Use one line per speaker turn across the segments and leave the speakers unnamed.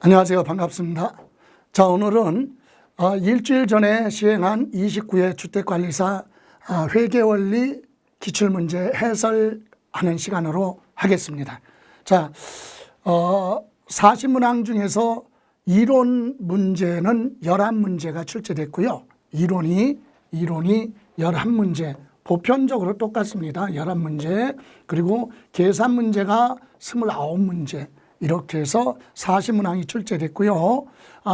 안녕하세요. 반갑습니다. 자, 오늘은 일주일 전에 시행한 29회 주택관리사 회계원리 기출문제 해설하는 시간으로 하겠습니다. 자, 40문항 중에서 이론 문제는 11문제가 출제됐고요. 이론이 11문제, 보편적으로 똑같습니다. 11문제, 그리고 계산 문제가 29문제, 이렇게 해서 40문항이 출제됐고요.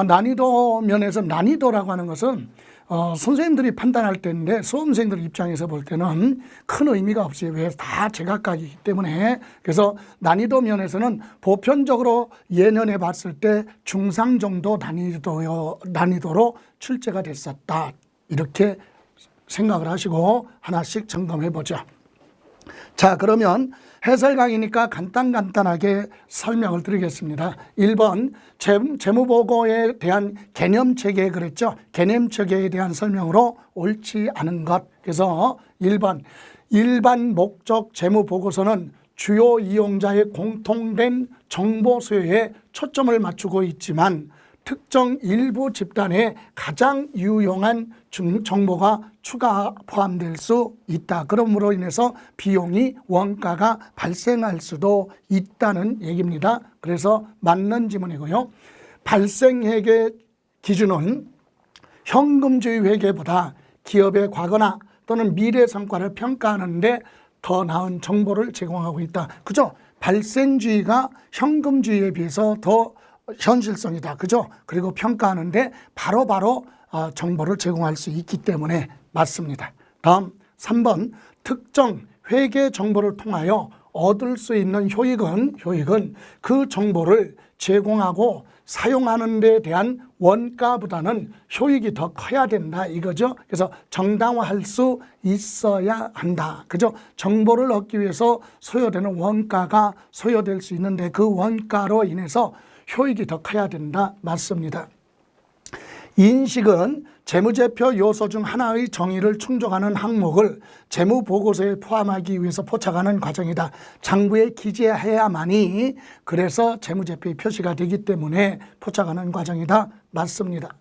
난이도 면에서 난이도라고 하는 것은 선생님들이 판단할 때인데 수험생들 입장에서 볼 때는 큰 의미가 없어요. 왜? 다 제각각이기 때문에. 그래서 난이도 면에서는 보편적으로 예년에 봤을 때 중상 정도 난이도로 출제가 됐었다, 이렇게 생각을 하시고 하나씩 점검해 보죠. 자, 그러면 해설 강의니까 간단하게 설명을 드리겠습니다. 1번 재무보고에 대한 개념체계 그랬죠. 개념체계에 대한 설명으로 옳지 않은 것. 그래서 1번 일반 목적 재무보고서는 주요 이용자의 공통된 정보 수요에 초점을 맞추고 있지만 특정 일부 집단에 가장 유용한 정보가 추가 포함될 수 있다. 그러므로 인해서 비용이 원가가 발생할 수도 있다는 얘기입니다. 그래서 맞는 지문이고요. 발생회계 기준은 현금주의 회계보다 기업의 과거나 또는 미래 성과를 평가하는 데 더 나은 정보를 제공하고 있다. 그죠? 발생주의가 현금주의에 비해서 더 현실성이다. 그죠? 그리고 평가하는데 바로바로 정보를 제공할 수 있기 때문에 맞습니다. 다음 3번 특정 회계 정보를 통하여 얻을 수 있는 효익은 그 정보를 제공하고 사용하는 데 대한 원가보다는 효익이 더 커야 된다, 이거죠. 그래서 정당화할 수 있어야 한다. 그죠? 정보를 얻기 위해서 소요되는 원가가 소요될 수 있는데 그 원가로 인해서 효익이 더 커야 된다. 맞습니다. 인식은 재무제표 요소 중 하나의 정의를 충족하는 항목을 재무보고서에 포함하기 위해서 포착하는 과정이다. 장부에 기재해야만이 그래서 재무제표의 표시가 되기 때문에 포착하는 과정이다. 맞습니다.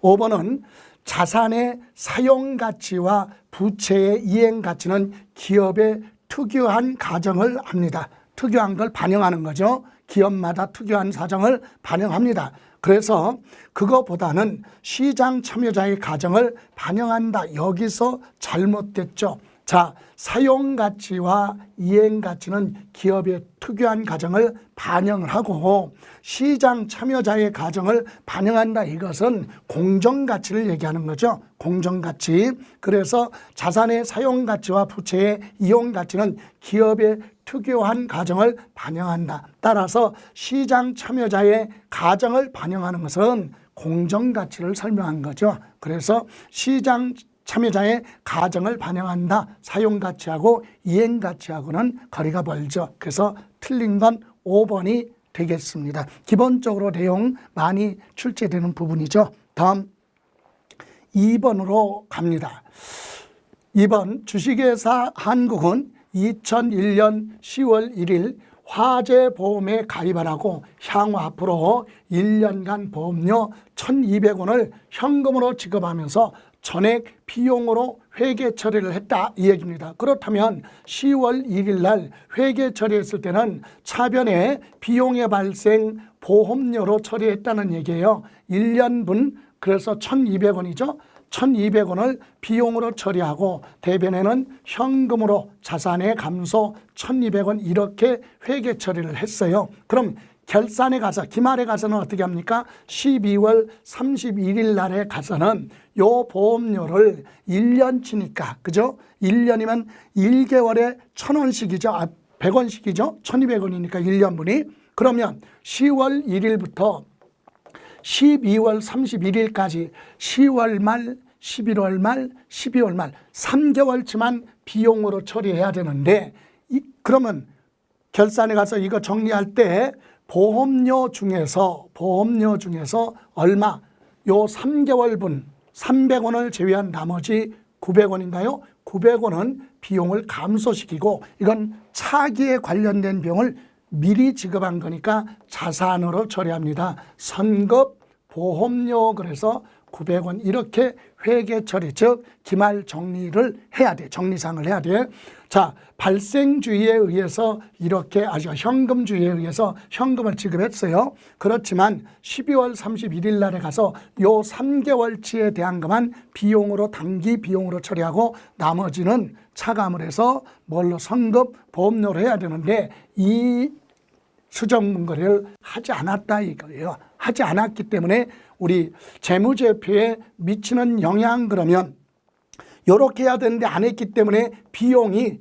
5번은 자산의 사용가치와 부채의 이행가치는 기업의 특유한 가정을 합니다. 특유한 걸 반영하는 거죠. 기업마다 특유한 사정을 반영합니다. 그래서 그거보다는 시장 참여자의 가정을 반영한다. 여기서 잘못됐죠. 자, 사용가치와 이행가치는 기업의 특유한 가정을 반영을 하고 시장 참여자의 가정을 반영한다. 이것은 공정가치를 얘기하는 거죠. 공정가치. 그래서 자산의 사용가치와 부채의 이용가치는 기업의 특유한 가정을 반영한다. 따라서 시장 참여자의 가정을 반영하는 것은 공정가치를 설명한 거죠. 그래서 시장 참여자의 가정을 반영한다. 사용가치하고 이행가치하고는 거리가 멀죠. 그래서 틀린 건 5번이 되겠습니다. 기본적으로 내용 많이 출제되는 부분이죠. 다음 2번으로 갑니다. 2번 주식회사 한국은 2001년 10월 1일 화재보험에 가입을 하고 향후 앞으로 1년간 보험료 1,200원을 현금으로 지급하면서 전액 비용으로 회계 처리를 했다, 이 얘기입니다. 그렇다면 10월 1일 날 회계 처리했을 때는 차변에 비용의 발생 보험료로 처리했다는 얘기예요. 1년분, 그래서 1,200원이죠. 1,200원을 비용으로 처리하고 대변에는 현금으로 자산의 감소 1,200원 이렇게 회계 처리를 했어요. 그럼 결산에 가서 기말에 가서는 어떻게 합니까? 12월 31일 날에 가서는 요 보험료를 1년치니까, 그죠? 1년이면 1개월에 1,000원씩이죠. 100원씩이죠. 1,200원이니까 1년분이. 그러면 10월 1일부터 12월 31일까지 10월 말, 11월 말, 12월 말 3개월치만 비용으로 처리해야 되는데 그러면 결산에 가서 이거 정리할 때 보험료 중에서 얼마? 요 3개월분 300원을 제외한 나머지 900원인가요? 900원은 비용을 감소시키고 이건 차기에 관련된 비용을 미리 지급한 거니까 자산으로 처리합니다. 선급, 보험료 그래서 900원 이렇게 회계 처리, 즉 기말 정리를 해야 돼. 정리상을 해야 돼. 자, 발생주의에 의해서 이렇게 현금주의에 의해서 현금을 지급했어요. 그렇지만 12월 31일 날에 가서 요 3개월치에 대한 것만 비용으로 단기 비용으로 처리하고 나머지는 차감을 해서 뭘로 선급, 보험료로 해야 되는데 이 수정문거래를 하지 않았다 이거예요. 하지 않았기 때문에 우리 재무제표에 미치는 영향 그러면 이렇게 해야 되는데 안 했기 때문에 비용이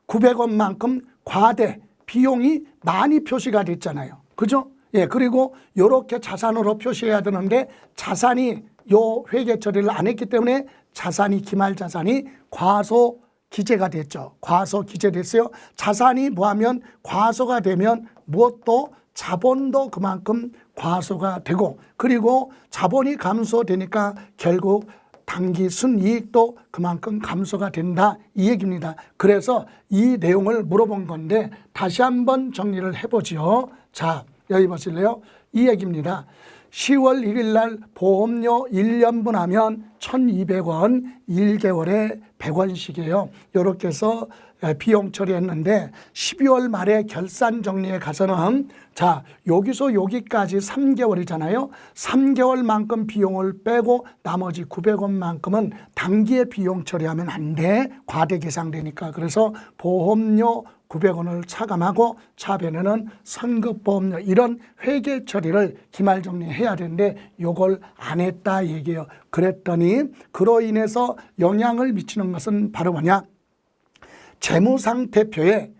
900원만큼 과대 비용이 많이 표시가 됐잖아요. 그죠? 예, 그리고 이렇게 자산으로 표시해야 되는데 자산이 요 회계 처리를 안 했기 때문에 자산이 기말 자산이 과소 기재가 됐죠. 과소 기재됐어요. 자산이 뭐하면 과소가 되면 무엇도 자본도 그만큼 과소가 되고 그리고 자본이 감소되니까 결국 단기 순이익도 그만큼 감소가 된다 이 얘기입니다. 그래서 이 내용을 물어본 건데 다시 한번 정리를 해보죠. 자, 여기 보실래요? 이 얘기입니다. 10월 1일 날 보험료 1년분 하면 1,200원, 1개월에 100원씩이에요. 이렇게 해서 비용 처리했는데 12월 말에 결산 정리에 가서는 자, 여기서 여기까지 3개월이잖아요. 3개월만큼 비용을 빼고 나머지 900원만큼은 단기에 비용 처리하면 안 돼. 과대 계상되니까. 그래서 보험료 900원을 차감하고 차변에는 선급보험료 이런 회계 처리를 기말 정리해야 되는데 요걸 안 했다 얘기해요. 그랬더니 그로 인해서 영향을 미치는 것은 바로 뭐냐? 재무상태표에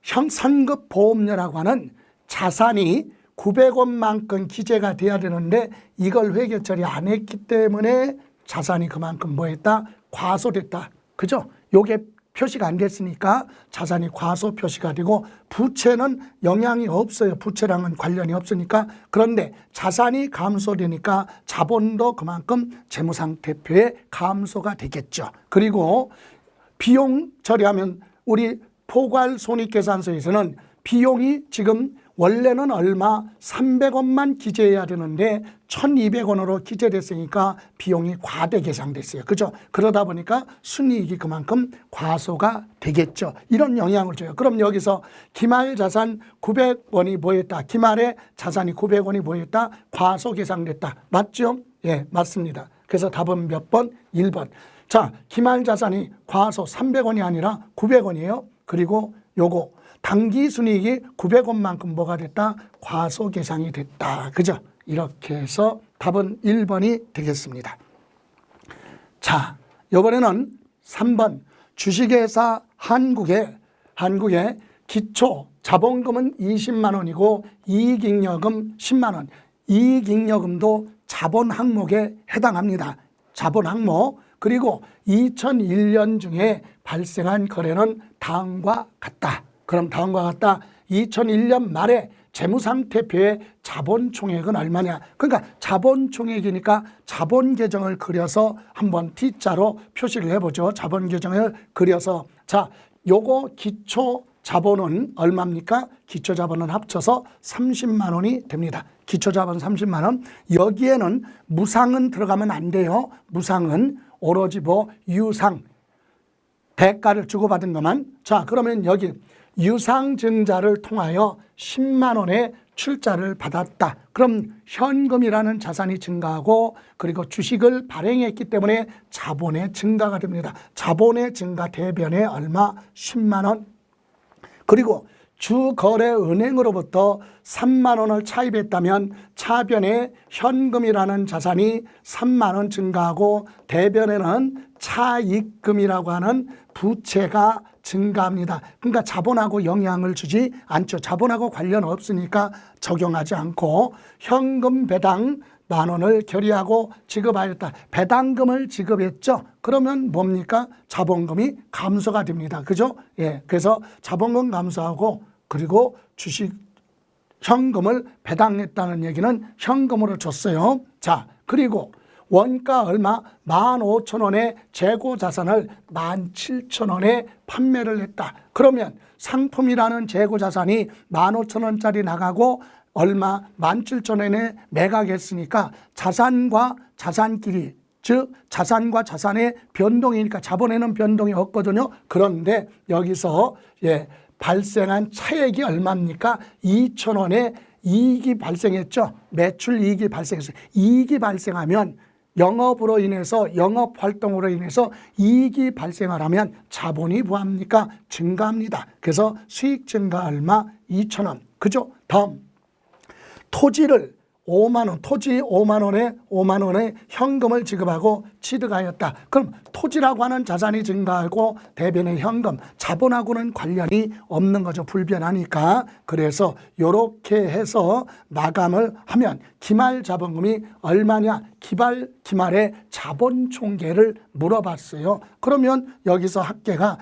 선급보험료라고 하는 자산이 900원만큼 기재가 돼야 되는데 이걸 회계 처리 안 했기 때문에 자산이 그만큼 뭐했다? 과소됐다. 그죠? 요게 표시가 안 됐으니까 자산이 과소 표시가 되고 부채는 영향이 없어요. 부채랑은 관련이 없으니까. 그런데 자산이 감소되니까 자본도 그만큼 재무상태표에 감소가 되겠죠. 그리고 비용 처리하면 우리 포괄손익계산서에서는 비용이 지금 원래는 얼마 300원만 기재해야 되는데 1,200원으로 기재됐으니까 비용이 과대 계상됐어요. 그죠? 그러다 보니까 순이익이 그만큼 과소가 되겠죠. 이런 영향을 줘요. 그럼 여기서 기말 자산 900원이 뭐였다? 기말에 자산이 900원이 뭐였다? 과소 계상됐다. 맞죠? 예, 맞습니다. 그래서 답은 몇 번? 1번. 자, 기말 자산이 과소 300원이 아니라 900원이에요. 그리고 요거 단기 순이익이 900원만큼 뭐가 됐다? 과소 계상이 됐다. 그죠? 이렇게 해서 답은 1번이 되겠습니다. 자, 이번에는 3번 주식회사 한국의 기초 자본금은 20만 원이고 이익잉여금 10만 원. 이익잉여금도 자본 항목에 해당합니다. 자본 항목. 그리고 2001년 중에 발생한 거래는 다음과 같다. 그럼 다음과 같다. 2001년 말에 재무상태표의 자본총액은 얼마냐. 그러니까 자본총액이니까 자본계정을 그려서 한번 T자로 표시를 해보죠. 자본계정을 그려서 자, 요거 기초자본은 얼마입니까? 기초자본은 합쳐서 30만 원이 됩니다. 기초자본 30만 원. 여기에는 무상은 들어가면 안 돼요. 무상은 오로지 유상, 대가를 주고받은 것만. 자, 그러면 여기 유상증자를 통하여 10만 원의 출자를 받았다. 그럼 현금이라는 자산이 증가하고 그리고 주식을 발행했기 때문에 자본의 증가가 됩니다. 자본의 증가 대변에 얼마? 10만 원. 그리고 주거래은행으로부터 3만 원을 차입했다면 차변에 현금이라는 자산이 3만 원 증가하고 대변에는 차입금이라고 하는 부채가 증가합니다. 그러니까 자본하고 영향을 주지 않죠. 자본하고 관련 없으니까 적용하지 않고 현금 배당 만 원을 결의하고 지급하였다. 배당금을 지급했죠. 그러면 뭡니까? 자본금이 감소가 됩니다. 그죠? 예. 그래서 자본금 감소하고 그리고 주식 현금을 배당했다는 얘기는 현금으로 줬어요. 자, 그리고 원가 얼마? 15,000원의 재고자산을 17,000원에 판매를 했다. 그러면 상품이라는 재고자산이 15,000원짜리 나가고 얼마? 17,000원에 매각했으니까 자산과 자산끼리, 즉 자산과 자산의 변동이니까 자본에는 변동이 없거든요. 그런데 여기서 발생한 차액이 얼마입니까? 2,000원의 이익이 발생했죠. 매출 이익이 발생했어요. 이익이 발생하면 영업으로 인해서, 영업활동으로 인해서 이익이 발생을 하면 자본이 뭐합니까? 증가합니다. 그래서 수익 증가 얼마? 2,000원. 그죠? 다음, 토지를 5만 원, 토지 5만 원에 현금을 지급하고 취득하였다. 그럼 토지라고 하는 자산이 증가하고 대변의 현금, 자본하고는 관련이 없는 거죠. 불변하니까. 그래서 이렇게 해서 마감을 하면 기말 자본금이 얼마냐? 기말에 자본 총계를 물어봤어요. 그러면 여기서 합계가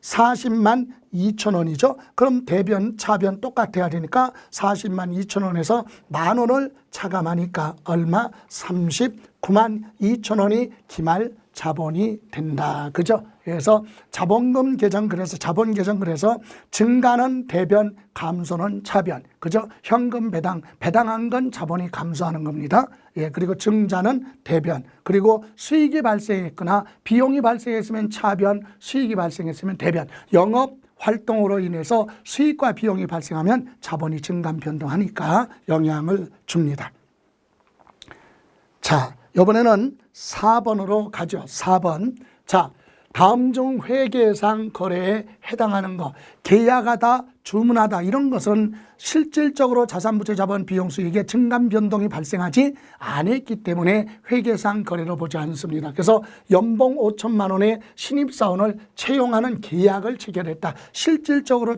40만 2천 원이죠. 그럼 대변, 차변 똑같아야 되니까 40만 2천 원에서 만 원을 차감하니까 얼마? 39만 2천 원이 기말 자본이 된다. 그죠? 그래서 자본금 계정, 그래서 자본 계정, 그래서 증가는 대변, 감소는 차변. 그죠? 현금 배당한 건 자본이 감소하는 겁니다. 그리고 증자는 대변. 그리고 수익이 발생했거나 비용이 발생했으면 차변, 수익이 발생했으면 대변. 영업 활동으로 인해서 수익과 비용이 발생하면 자본이 증감 변동하니까 영향을 줍니다. 자, 이번에는 4번으로 가죠. 4번. 자, 다음 중 회계상 거래에 해당하는 거, 계약하다, 주문하다 이런 것은 실질적으로 자산부채 자본 비용 수익의 증감 변동이 발생하지 않았기 때문에 회계상 거래로 보지 않습니다. 그래서 연봉 5천만 원의 신입사원을 채용하는 계약을 체결했다. 실질적으로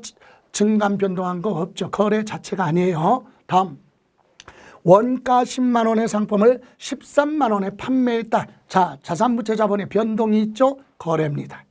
증감 변동한 거 없죠. 거래 자체가 아니에요. 다음, 원가 10만 원의 상품을 13만 원에 판매했다. 자, 자산부채 자본의 변동이 있죠. 거래입니다.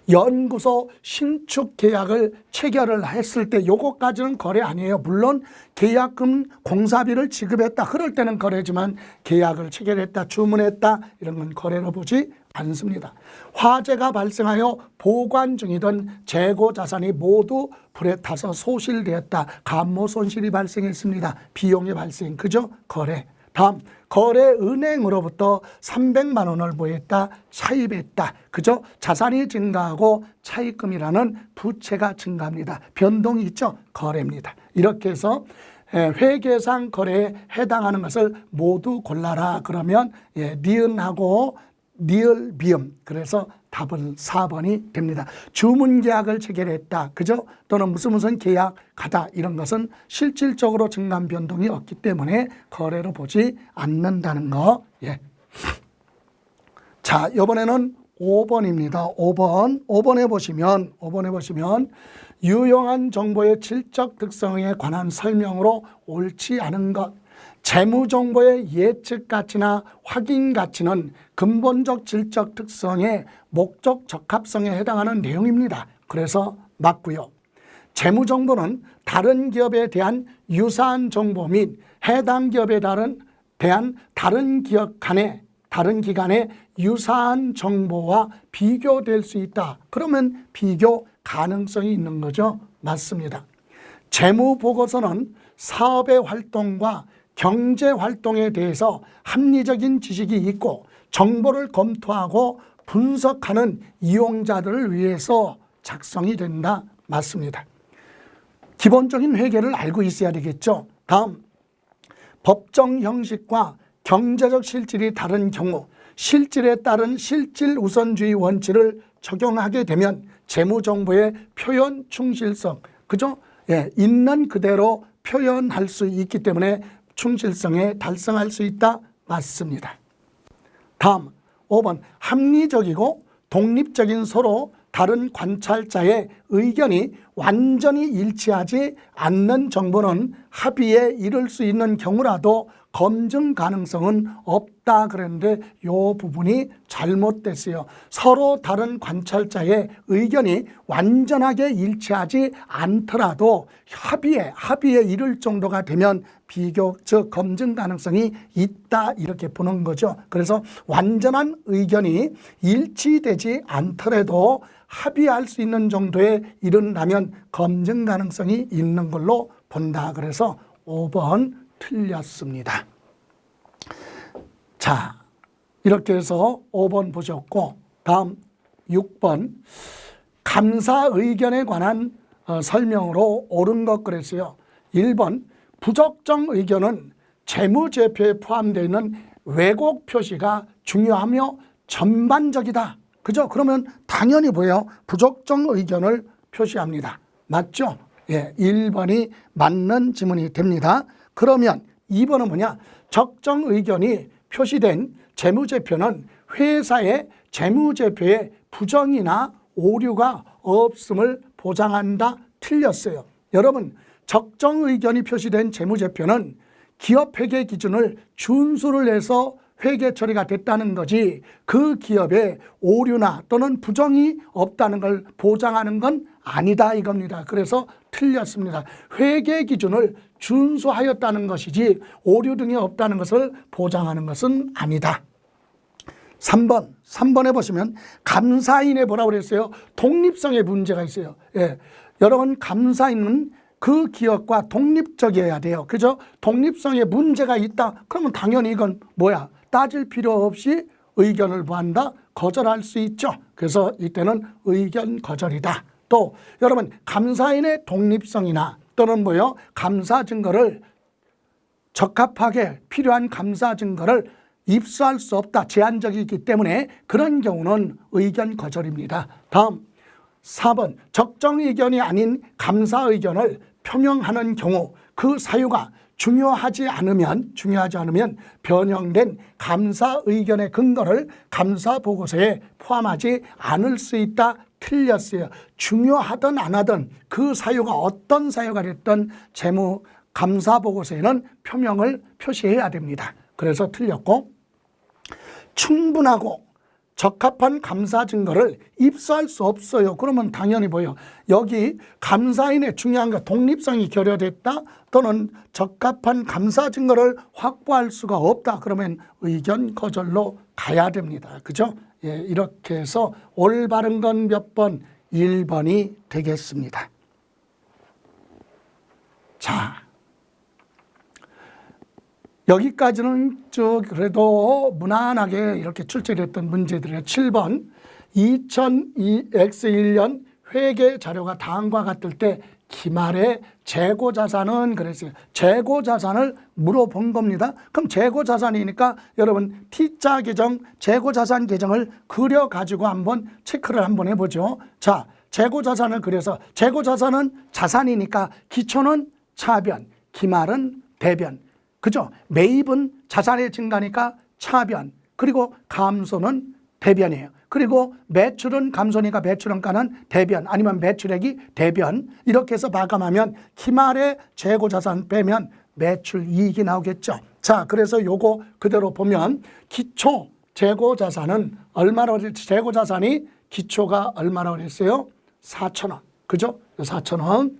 연구소 신축 계약을 체결을 했을 때 요것까지는 거래 아니에요. 물론 계약금 공사비를 지급했다. 그럴 때는 거래지만 계약을 체결했다, 주문했다 이런 건 거래로 보지 않습니다. 화재가 발생하여 보관 중이던 재고 자산이 모두 불에 타서 소실되었다. 감모 손실이 발생했습니다. 비용이 발생. 그죠? 거래. 다음, 거래 은행으로부터 300만 원을 보였다, 차입했다. 그죠? 자산이 증가하고 차입금이라는 부채가 증가합니다. 변동이 있죠? 거래입니다. 이렇게 해서 회계상 거래에 해당하는 것을 모두 골라라. 그러면 니은하고 니을 비음. 그래서 답은 4번이 됩니다. 주문계약을 체결했다. 그죠? 또는 무슨 계약하다. 이런 것은 실질적으로 증감 변동이 없기 때문에 거래로 보지 않는다는 거. 자, 이번에는 5번입니다. 5번에 보시면 유용한 정보의 질적 특성에 관한 설명으로 옳지 않은 것. 재무정보의 예측 가치나 확인 가치는 근본적 질적 특성의 목적 적합성에 해당하는 내용입니다. 그래서 맞고요. 재무정보는 다른 기업에 대한 유사한 정보 및 해당 기업에 대한 다른 기관의 유사한 정보와 비교될 수 있다. 그러면 비교 가능성이 있는 거죠. 맞습니다. 재무보고서는 사업의 활동과 경제활동에 대해서 합리적인 지식이 있고 정보를 검토하고 분석하는 이용자들을 위해서 작성이 된다. 맞습니다. 기본적인 회계를 알고 있어야 되겠죠. 다음, 법정 형식과 경제적 실질이 다른 경우 실질에 따른 실질 우선주의 원칙을 적용하게 되면 재무정보의 표현 충실성, 그죠? 있는 그대로 표현할 수 있기 때문에 충실성에 달성할 수 있다. 맞습니다. 다음 5번, 합리적이고 독립적인 서로 다른 관찰자의 의견이 완전히 일치하지 않는 정보는 합의에 이를 수 있는 경우라도 검증 가능성은 없다 그랬는데 이 부분이 잘못됐어요. 서로 다른 관찰자의 의견이 완전하게 일치하지 않더라도 합의에 이를 정도가 되면 비교, 즉 검증 가능성이 있다 이렇게 보는 거죠. 그래서 완전한 의견이 일치되지 않더라도 합의할 수 있는 정도에 이른다면 검증 가능성이 있는 걸로 본다. 그래서 5번 틀렸습니다. 자, 이렇게 해서 5번 보셨고 다음 6번 감사 의견에 관한 설명으로 옳은 것 그랬어요. 1번 부적정 의견은 재무제표에 포함되어 있는 왜곡 표시가 중요하며 전반적이다. 그죠? 그러면 당연히 뭐예요? 부적정 의견을 표시합니다. 맞죠? 예, 1번이 맞는 지문이 됩니다. 그러면 2번은 뭐냐? 적정 의견이 표시된 재무제표는 회사의 재무제표에 부정이나 오류가 없음을 보장한다. 틀렸어요. 여러분, 적정 의견이 표시된 재무제표는 기업 회계 기준을 준수를 해서 회계 처리가 됐다는 거지 그 기업에 오류나 또는 부정이 없다는 걸 보장하는 건 아니다 이겁니다. 그래서 틀렸습니다. 회계 기준을 준수하였다는 것이지 오류 등이 없다는 것을 보장하는 것은 아니다. 3번에 보시면 감사인에 뭐라고 그랬어요? 독립성에 문제가 있어요. 예. 여러분, 감사인은 그 기업과 독립적이어야 돼요. 그죠? 독립성에 문제가 있다. 그러면 당연히 이건 뭐야? 따질 필요 없이 의견을 뭐한다? 거절할 수 있죠. 그래서 이때는 의견 거절이다. 또 여러분, 감사인의 독립성이나 또는 뭐요? 감사 증거를 적합하게 필요한 감사 증거를 입수할 수 없다. 제한적이기 때문에 그런 경우는 의견 거절입니다. 다음 4번 적정 의견이 아닌 감사 의견을 표명하는 경우 그 사유가 중요하지 않으면 변형된 감사 의견의 근거를 감사 보고서에 포함하지 않을 수 있다. 틀렸어요. 중요하든 안 하든 그 사유가 어떤 사유가 됐든 재무 감사 보고서에는 표명을 표시해야 됩니다. 그래서 틀렸고, 충분하고 적합한 감사 증거를 입수할 수 없어요. 그러면 당연히 뭐예요? 여기 감사인의 중요한 거 독립성이 결여됐다 또는 적합한 감사 증거를 확보할 수가 없다. 그러면 의견 거절로 가야 됩니다. 그죠? 예, 이렇게 해서 올바른 건 몇 번? 1번이 되겠습니다. 자, 여기까지는 쭉 그래도 무난하게 이렇게 출제됐던 문제들이에요. 7번 2002X1년 회계 자료가 다음과 같을 때 기말의 재고자산은 그랬어요. 재고자산을 물어본 겁니다. 그럼 재고자산이니까 여러분 T자 계정, 재고자산 계정을 그려가지고 한번 체크를 한번 해보죠. 자, 재고자산을 그려서 재고자산은 자산이니까 기초는 차변, 기말은 대변. 그죠? 매입은 자산의 증가니까 차변, 그리고 감소는 대변이에요. 그리고 매출은 감소니까 매출원가는 대변, 아니면 매출액이 대변. 이렇게 해서 마감하면 기말의 재고자산 빼면 매출 이익이 나오겠죠. 자, 그래서 요거 그대로 보면 기초 재고자산은 얼마로, 재고자산이 기초가 얼마라고 그랬어요? 4,000원. 그죠? 4,000원.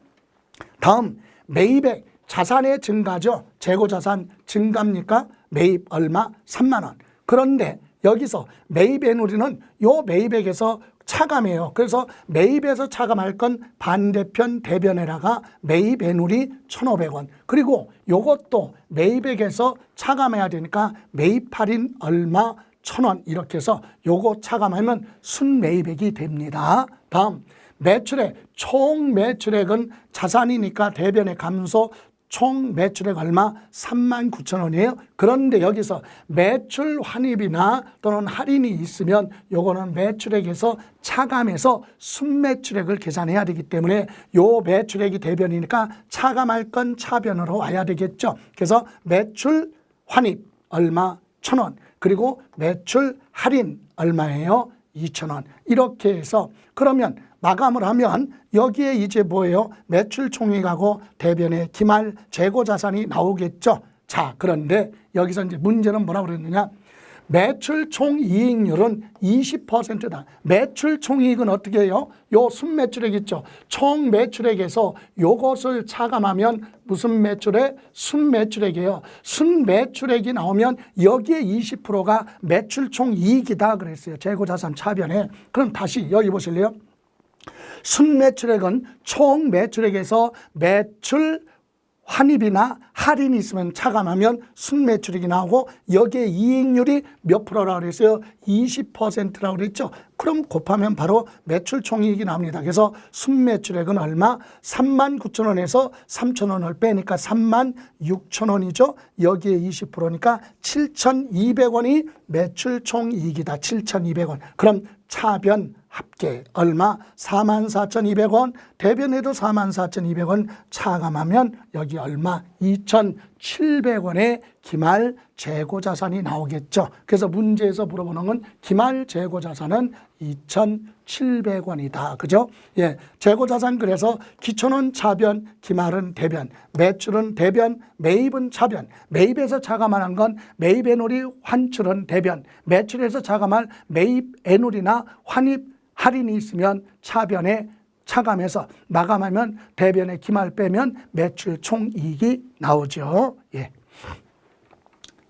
다음 매입액, 자산의 증가죠. 재고자산 증가입니까? 매입 얼마? 3만 원. 그런데 여기서 매입의 누리는 요 매입액에서 차감해요. 그래서 매입에서 차감할 건 반대편 대변에다가 매입의 누리 1,500원. 그리고 요것도 매입액에서 차감해야 되니까 매입 할인 얼마? 1,000원. 이렇게 해서 요거 차감하면 순매입액이 됩니다. 다음 매출액, 총 매출액은 자산이니까 대변의 감소, 총 매출액 얼마? 39,000원이에요. 그런데 여기서 매출 환입이나 또는 할인이 있으면 요거는 매출액에서 차감해서 순매출액을 계산해야 되기 때문에 요 매출액이 대변이니까 차감할 건 차변으로 와야 되겠죠. 그래서 매출 환입 얼마? 1,000원. 그리고 매출 할인 얼마예요? 2,000원. 이렇게 해서 그러면 마감을 하면 여기에 이제 뭐예요? 매출 총액하고 대변의 기말 재고 자산이 나오겠죠. 자, 그런데 여기서 이제 문제는 뭐라고 그랬느냐? 매출 총이익률은 20%다. 매출 총이익은 어떻게 해요? 요 순매출액 있죠. 총 매출액에서 요것을 차감하면 무슨 매출액? 순매출액이에요. 순매출액이 나오면 여기에 20%가 매출 총이익이다 그랬어요. 재고자산 차변에. 그럼 다시 여기 보실래요? 순매출액은 총 매출액에서 매출 환입이나 할인이 있으면 차감하면 순매출액이 나오고 여기에 이익률이 몇 프로라고 그랬어요? 20%라고 그랬죠. 그럼 곱하면 바로 매출 총이익이 나옵니다. 그래서 순매출액은 얼마? 39,000원에서 3,000원을 빼니까 36,000원이죠. 여기에 20%니까 7,200원이 매출 총이익이다. 7,200원. 그럼 차변 합계 얼마? 44,200원. 대변에도 44,200원 차감하면 여기 얼마? 2,700원의 기말 재고자산이 나오겠죠. 그래서 문제에서 물어보는 건 기말 재고자산은 2,700원이다. 그죠? 예, 재고자산 그래서 기초는 차변, 기말은 대변, 매출은 대변, 매입은 차변. 매입에서 차감하는 건 매입 애놀이, 환출은 대변. 매출에서 차감할 매입 애놀이나 환입 할인이 있으면 차변에 차감해서 마감하면 대변에 기말 빼면 매출 총이익이 나오죠. 예.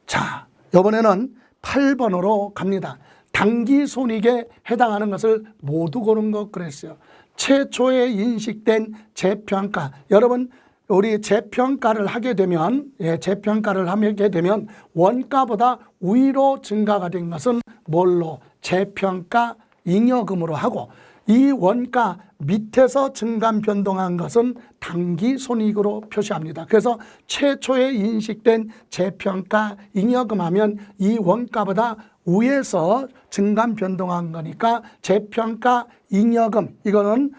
자, 이번에는 8번으로 갑니다. 당기손익에 해당하는 것을 모두 고른 것 그랬어요. 최초에 인식된 재평가. 여러분 우리 재평가를 하게 되면 재평가를 하게 되면 원가보다 우위로 증가가 된 것은 뭘로? 재평가 잉여금으로 하고 이 원가 밑에서 증감 변동한 것은 당기손익으로 표시합니다. 그래서 최초에 인식된 재평가 잉여금 하면 이 원가보다 위에서 증감 변동한 거니까 재평가 잉여금 이거는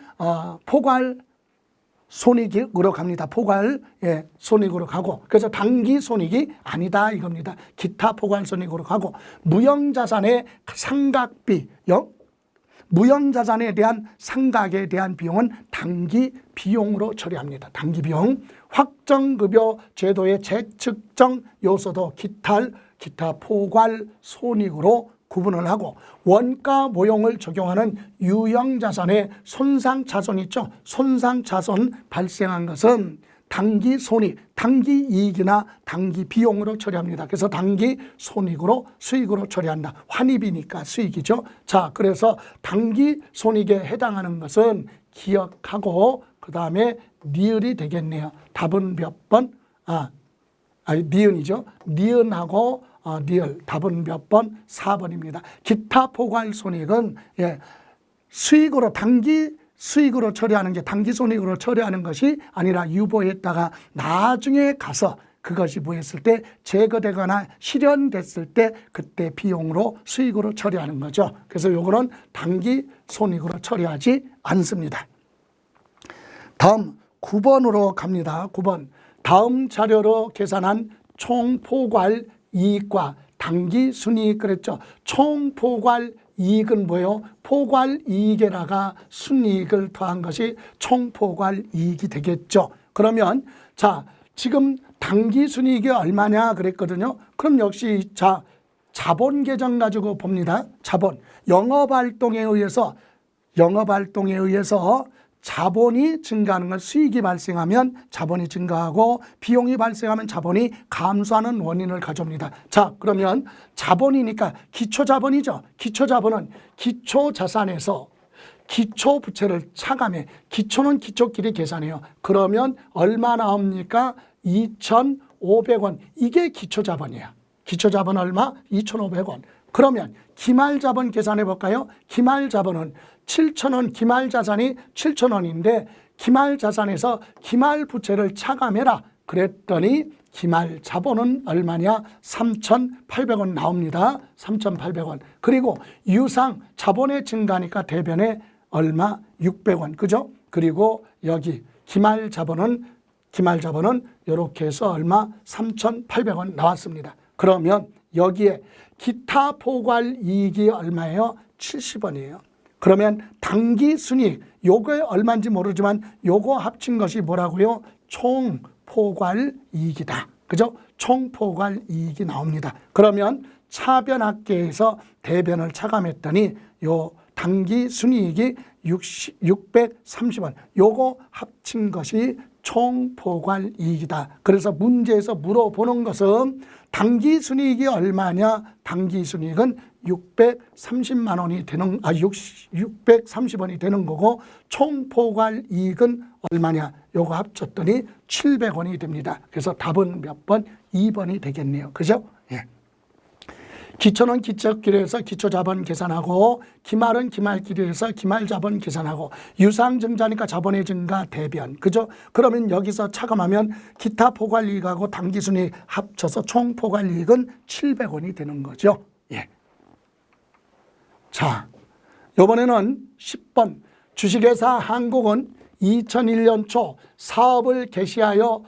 포괄 손익으로 갑니다. 포괄 손익으로 가고 그래서 당기손익이 아니다 이겁니다. 기타 포괄 손익으로 가고 무형자산의 상각비 무형자산에 대한 상각에 대한 비용은 당기 비용으로 처리합니다. 당기 비용. 확정급여 제도의 재측정 요소도 기타 포괄 손익으로 구분을 하고 원가 모형을 적용하는 유형자산의 손상차손 있죠. 손상차손 발생한 것은 당기 손익, 당기 이익이나 당기 비용으로 처리합니다. 그래서 당기 손익으로 수익으로 처리한다. 환입이니까 수익이죠. 자, 그래서 당기 손익에 해당하는 것은 기억하고 그 다음에 니을이 되겠네요. 답은 몇 번? 니은이죠. 니은하고 니을. 답은 몇 번? 4번입니다. 기타 포괄 손익은 수익으로 당기 수익으로 처리하는 게 당기손익으로 처리하는 것이 아니라 유보했다가 나중에 가서 그것이 뭐했을 때 제거되거나 실현됐을 때 그때 비용으로 수익으로 처리하는 거죠. 그래서 요거는 당기손익으로 처리하지 않습니다. 다음 9번으로 갑니다. 9번. 다음 자료로 계산한 총포괄 이익과 당기순이익 그랬죠. 총포괄 이익은 뭐예요? 포괄 이익에다가 순이익을 더한 것이 총포괄 이익이 되겠죠. 그러면 자, 지금 당기 순이익이 얼마냐 그랬거든요. 그럼 역시 자, 자본 계정 가지고 봅니다. 자본. 영업활동에 의해서 자본이 증가하는 건 수익이 발생하면 자본이 증가하고 비용이 발생하면 자본이 감소하는 원인을 가져옵니다. 자, 그러면 자본이니까 기초자본이죠. 기초자본은 기초자산에서 기초부채를 차감해. 기초는 기초끼리 계산해요. 그러면 얼마 나옵니까? 2,500원. 이게 기초자본이에요. 기초자본 얼마? 2,500원. 그러면 기말자본 계산해 볼까요? 기말자본은 7,000원, 기말자산이 7,000원인데 기말자산에서 기말부채를 차감해라 그랬더니 기말자본은 얼마냐? 3,800원 나옵니다. 3,800원. 그리고 유상 자본의 증가니까 대변에 얼마? 600원. 그죠? 그리고 여기 기말자본은 이렇게 해서 얼마? 3,800원 나왔습니다. 그러면 여기에 기타 포괄 이익이 얼마예요? 70원이에요. 그러면 당기순이익 요거에 얼마인지 모르지만 요거 합친 것이 뭐라고요? 총포괄이익이다. 그죠? 총포괄이익이 나옵니다. 그러면 차변합계에서 대변을 차감했더니 요 당기순이익이 630원 요거 합친 것이 총포괄이익이다. 그래서 문제에서 물어보는 것은 당기순이익이 얼마냐? 당기순이익은 630만 원이 되는 630원이 되는 거고 총포괄이익은 얼마냐? 요거 합쳤더니 700원이 됩니다. 그래서 답은 몇 번? 2번이 되겠네요. 그죠? 예. 기초는 기초기류에서 기초자본 계산하고 기말은 기말기류에서 기말자본 계산하고 유상증자니까 자본의 증가 대변. 그죠? 그러면 여기서 차감하면 기타 포괄이익하고 당기순이익 합쳐서 총포괄이익은 700원이 되는 거죠. 예. 자, 이번에는 10번 주식회사 한국은 2001년 초 사업을 개시하여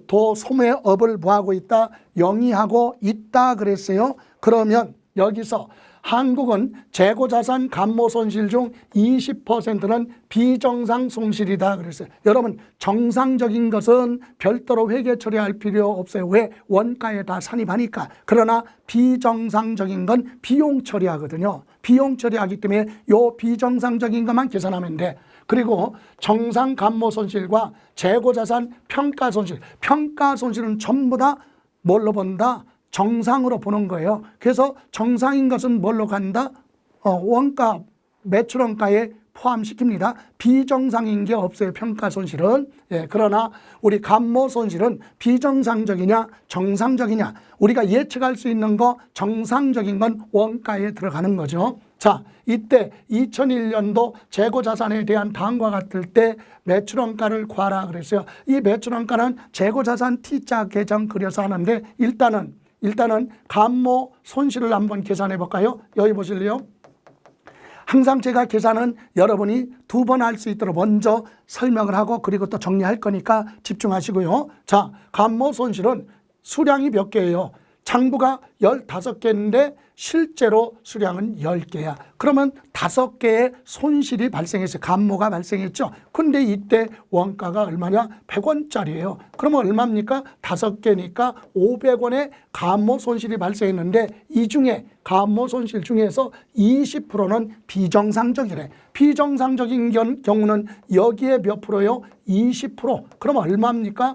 도소매업을 뭐하고 있다? 영위하고 있다 그랬어요. 그러면 여기서 한국은 재고자산 감모손실 중 20%는 비정상 손실이다 그랬어요. 여러분 정상적인 것은 별도로 회계 처리할 필요 없어요. 왜? 원가에 다 산입하니까. 그러나 비정상적인 건 비용 처리하거든요. 비용 처리하기 때문에 요 비정상적인 것만 계산하면 돼. 그리고 정상 감모손실과 재고자산 평가손실. 평가손실은 전부 다 뭘로 본다? 정상으로 보는 거예요. 그래서 정상인 것은 뭘로 간다? 원가, 매출원가에 포함시킵니다. 비정상인 게 없어요. 평가손실은. 예, 그러나 우리 감모손실은 비정상적이냐 정상적이냐 우리가 예측할 수 있는 거 정상적인 건 원가에 들어가는 거죠. 자, 이때 2001년도 재고자산에 대한 다음과 같을 때 매출원가를 구하라 그랬어요. 이 매출원가는 재고자산 T자 계정 그려서 하는데 일단은 감모 손실을 한번 계산해 볼까요? 여기 보실래요? 항상 제가 계산은 여러분이 2번 할 수 있도록 먼저 설명을 하고 그리고 또 정리할 거니까 집중하시고요. 자, 감모 손실은 수량이 몇 개예요? 장부가 15개인데 실제로 수량은 10개야. 그러면 5개의 손실이 발생했어요. 감모가 발생했죠. 근데 이때 원가가 얼마냐? 100원짜리예요. 그러면 얼마입니까? 5개니까 500원의 감모 손실이 발생했는데 이 중에 감모 손실 중에서 20%는 비정상적이래. 비정상적인 경우는 여기에 몇 프로요? 20%. 그럼 얼마입니까?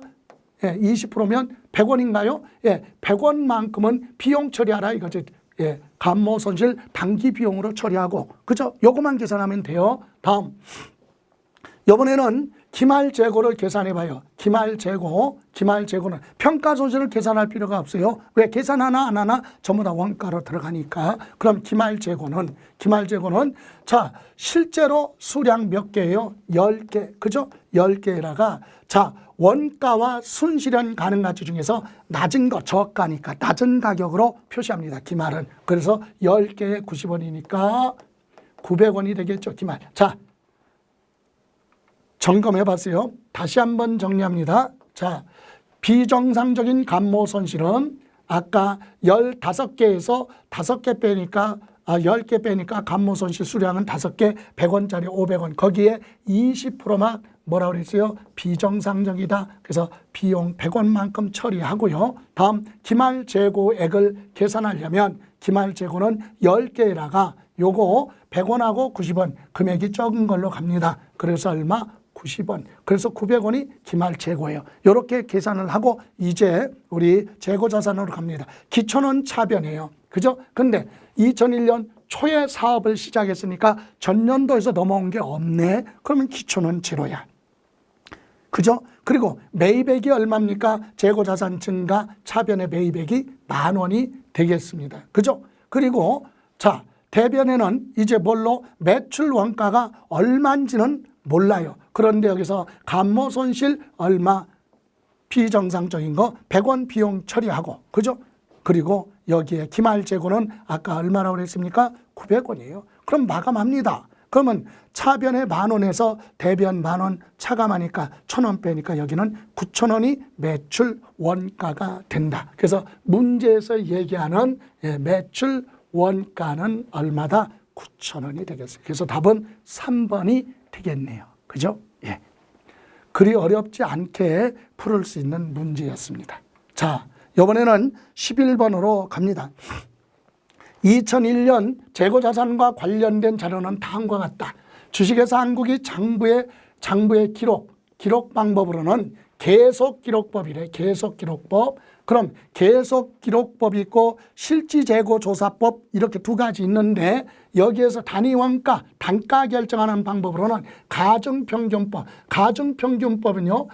예, 20%면 100원인가요? 예, 100원만큼은 비용 처리하라 이거죠. 예, 감모 손실 당기 비용으로 처리하고. 그죠? 요거만 계산하면 돼요. 다음. 이번에는 기말 재고를 계산해 봐요. 기말 재고는 평가 손실을 계산할 필요가 없어요. 왜? 계산 하나 안 하나 전부 다 원가로 들어가니까. 그럼 기말 재고는 자, 실제로 수량 몇 개예요? 10개. 그죠? 10개라가 자, 원가와 순실현 가능 가치 중에서 낮은 거 저가니까 낮은 가격으로 표시합니다. 기말은. 그래서 10개에 90원이니까 900원이 되겠죠. 기말. 자, 점검해 봤어요. 다시 한번 정리합니다. 자, 비정상적인 감모 손실은 아까 15개에서 5개 빼니까 10개 빼니까 감모 손실 수량은 5개 100원짜리 500원 거기에 20%만 뭐라고 그랬어요? 비정상적이다. 그래서 비용 100원만큼 처리하고요. 다음 기말 재고액을 계산하려면 기말 재고는 10개라가 요거 100원하고 90원 금액이 적은 걸로 갑니다. 그래서 얼마? 90원. 그래서 900원이 기말 재고예요. 이렇게 계산을 하고 이제 우리 재고 자산으로 갑니다. 기초는 차변이에요. 그죠? 근데 2001년 초에 사업을 시작했으니까 전년도에서 넘어온 게 없네. 그러면 기초는 제로야. 그죠? 그리고 매입액이 얼마입니까? 재고 자산 증가 차변의 매입액이 10,000원이 되겠습니다. 그죠? 그리고 자, 대변에는 이제 뭘로 매출 원가가 얼마인지는 몰라요. 그런데 여기서 감모 손실 얼마 비정상적인 거 100원 비용 처리하고 그죠? 그리고 여기에 기말 재고는 아까 얼마라고 그랬습니까? 900원이에요. 그럼 마감합니다. 그러면 차변에 10,000원에서 대변 10,000원 차감하니까 1,000원 빼니까 여기는 9,000원이 매출 원가가 된다. 그래서 문제에서 얘기하는 매출 원가는 얼마다? 9,000원이 되겠어요. 그래서 답은 3번이 되겠네요. 그죠? 예. 그리 어렵지 않게 풀을 수 있는 문제였습니다. 자, 이번에는 11번으로 갑니다. 2001년 재고자산과 관련된 자료는 다음과 같다. 주식회사 한국이 장부의 기록 방법으로는 계속기록법이래. 계속기록법. 그럼 계속기록법이 있고 실지재고조사법 이렇게 두 가지 있는데 여기에서 단위원가, 단가 결정하는 방법으로는 가중평균법. 가중평균법은요.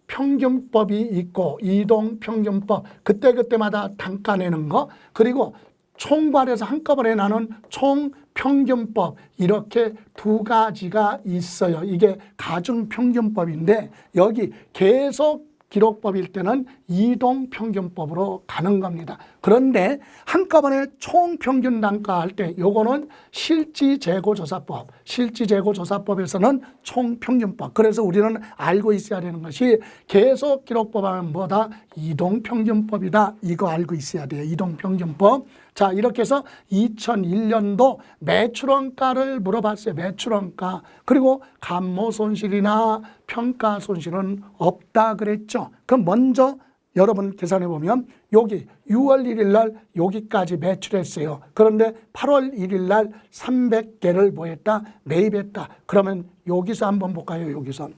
이동평균법이 있고 이동평균법. 그때마다 단가 내는 거. 그리고 총괄해서 한꺼번에 나눈 총평균법 이렇게 두 가지가 있어요. 이게 가중평균법인데 여기 계속 기록법일 때는 이동평균법으로 가는 겁니다. 그런데 한꺼번에 총평균 단가 할 때 요거는 실지재고조사법. 실지재고조사법에서는 총평균법. 그래서 우리는 알고 있어야 되는 것이 계속기록법은 뭐다? 이동평균법이다. 이거 알고 있어야 돼요. 이동평균법. 자, 이렇게 해서 2001년도 매출원가를 물어봤어요. 매출원가. 그리고 감모손실이나 평가손실은 없다 그랬죠. 그럼 먼저 여러분 계산해 보면 여기 6월 1일 날 여기까지 매출했어요. 그런데 8월 1일 날 300개를 뭐 했다? 매입했다. 그러면 여기서 한번 볼까요? 여기서.